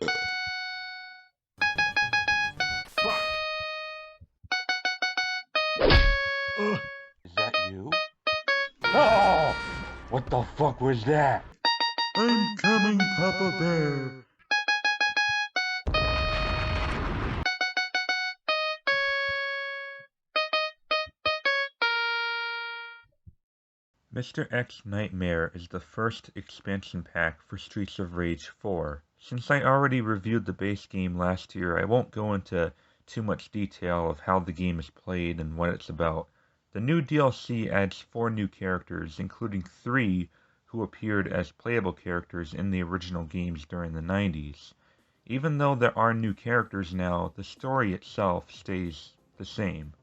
Fuck! Is that you? Oh! What the fuck was that? I'm coming, Papa Bear. Mr. X Nightmare is the first expansion pack for Streets of Rage 4. Since I already reviewed the base game last year, I won't go into too much detail of how the game is played and what it's about. The new DLC adds 4 new characters, including 3 who appeared as playable characters in the original games during the 90s. Even though there are new characters now, the story itself stays the same.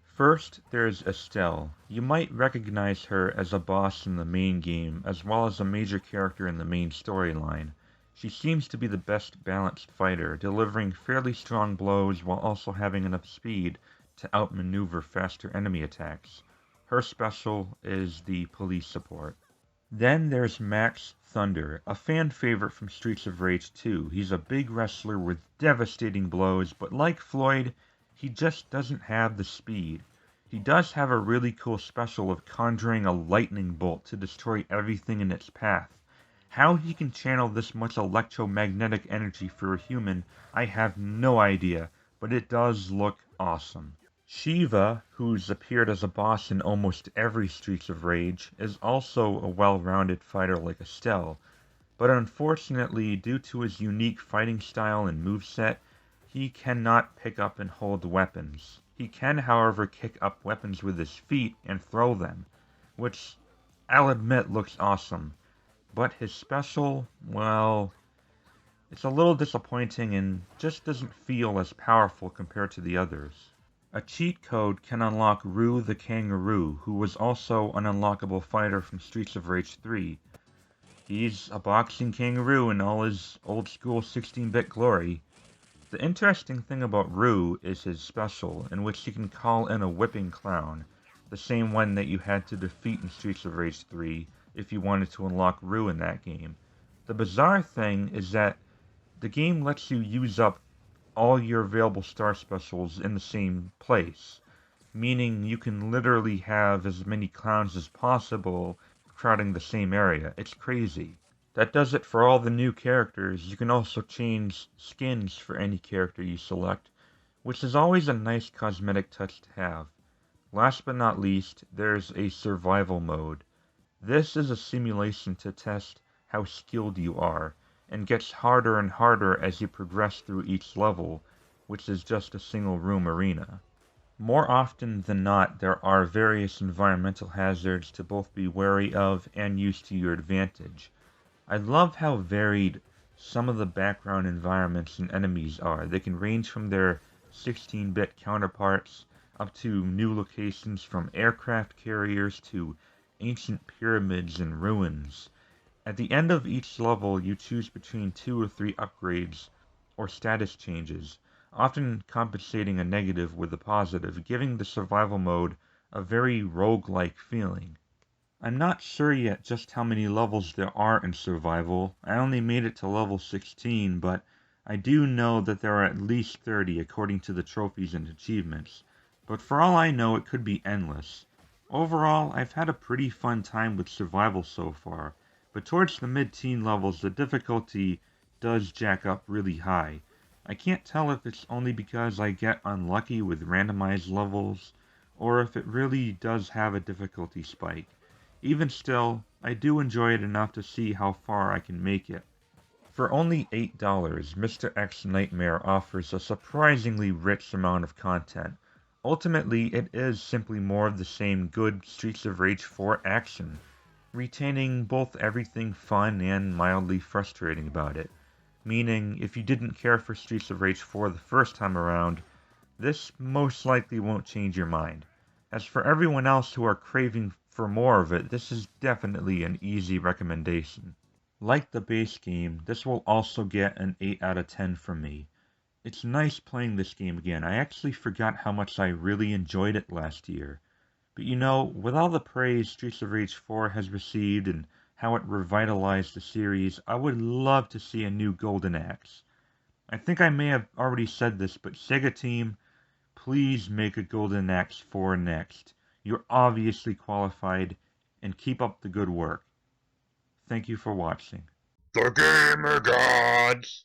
First, there's Estelle. You might recognize her as a boss in the main game, as well as a major character in the main storyline. She seems to be the best balanced fighter, delivering fairly strong blows while also having enough speed to outmaneuver faster enemy attacks. Her special is the police support. Then there's Max Thunder, a fan favorite from Streets of Rage 2. He's a big wrestler with devastating blows, but like Floyd, he just doesn't have the speed. He does have a really cool special of conjuring a lightning bolt to destroy everything in its path. How he can channel this much electromagnetic energy for a human, I have no idea, but it does look awesome. Shiva, who's appeared as a boss in almost every Streets of Rage, is also a well-rounded fighter like Estelle, but unfortunately, due to his unique fighting style and moveset, he cannot pick up and hold weapons. He can, however, kick up weapons with his feet and throw them, which I'll admit looks awesome. But his special, well, it's a little disappointing and just doesn't feel as powerful compared to the others. A cheat code can unlock Rue the Kangaroo, who was also an unlockable fighter from Streets of Rage 3. He's a boxing kangaroo in all his old school 16-bit glory. The interesting thing about Rue is his special, in which he can call in a whipping clown, the same one that you had to defeat in Streets of Rage 3 if you wanted to unlock Rue in that game. The bizarre thing is that the game lets you use up all your available star specials in the same place, meaning you can literally have as many clowns as possible crowding the same area. It's crazy. That does it for all the new characters. You can also change skins for any character you select, which is always a nice cosmetic touch to have. Last but not least, there's a survival mode. This is a simulation to test how skilled you are, and gets harder and harder as you progress through each level, which is just a single room arena. More often than not, there are various environmental hazards to both be wary of and use to your advantage. I love how varied some of the background environments and enemies are. They can range from their 16-bit counterparts up to new locations from aircraft carriers to ancient pyramids and ruins. At the end of each level, you choose between 2 or 3 upgrades or status changes, often compensating a negative with a positive, giving the survival mode a very roguelike feeling. I'm not sure yet just how many levels there are in survival. I only made it to level 16, but I do know that there are at least 30 according to the trophies and achievements. But for all I know, it could be endless. Overall, I've had a pretty fun time with survival so far, but towards the mid-teen levels the difficulty does jack up really high. I can't tell if it's only because I get unlucky with randomized levels, or if it really does have a difficulty spike. Even still, I do enjoy it enough to see how far I can make it. For only $8, Mr. X Nightmare offers a surprisingly rich amount of content. Ultimately, it is simply more of the same good Streets of Rage 4 action, retaining both everything fun and mildly frustrating about it. Meaning, if you didn't care for Streets of Rage 4 the first time around, this most likely won't change your mind. As for everyone else who are craving for more of it, this is definitely an easy recommendation. Like the base game, this will also get an 8 out of 10 from me. It's nice playing this game again. I actually forgot how much I really enjoyed it last year. But you know, with all the praise Streets of Rage 4 has received and how it revitalized the series, I would love to see a new Golden Axe. I think I may have already said this, but Sega team, please make a Golden Axe 4 next. You're obviously qualified, and keep up the good work. Thank you for watching. The Gamer Gods!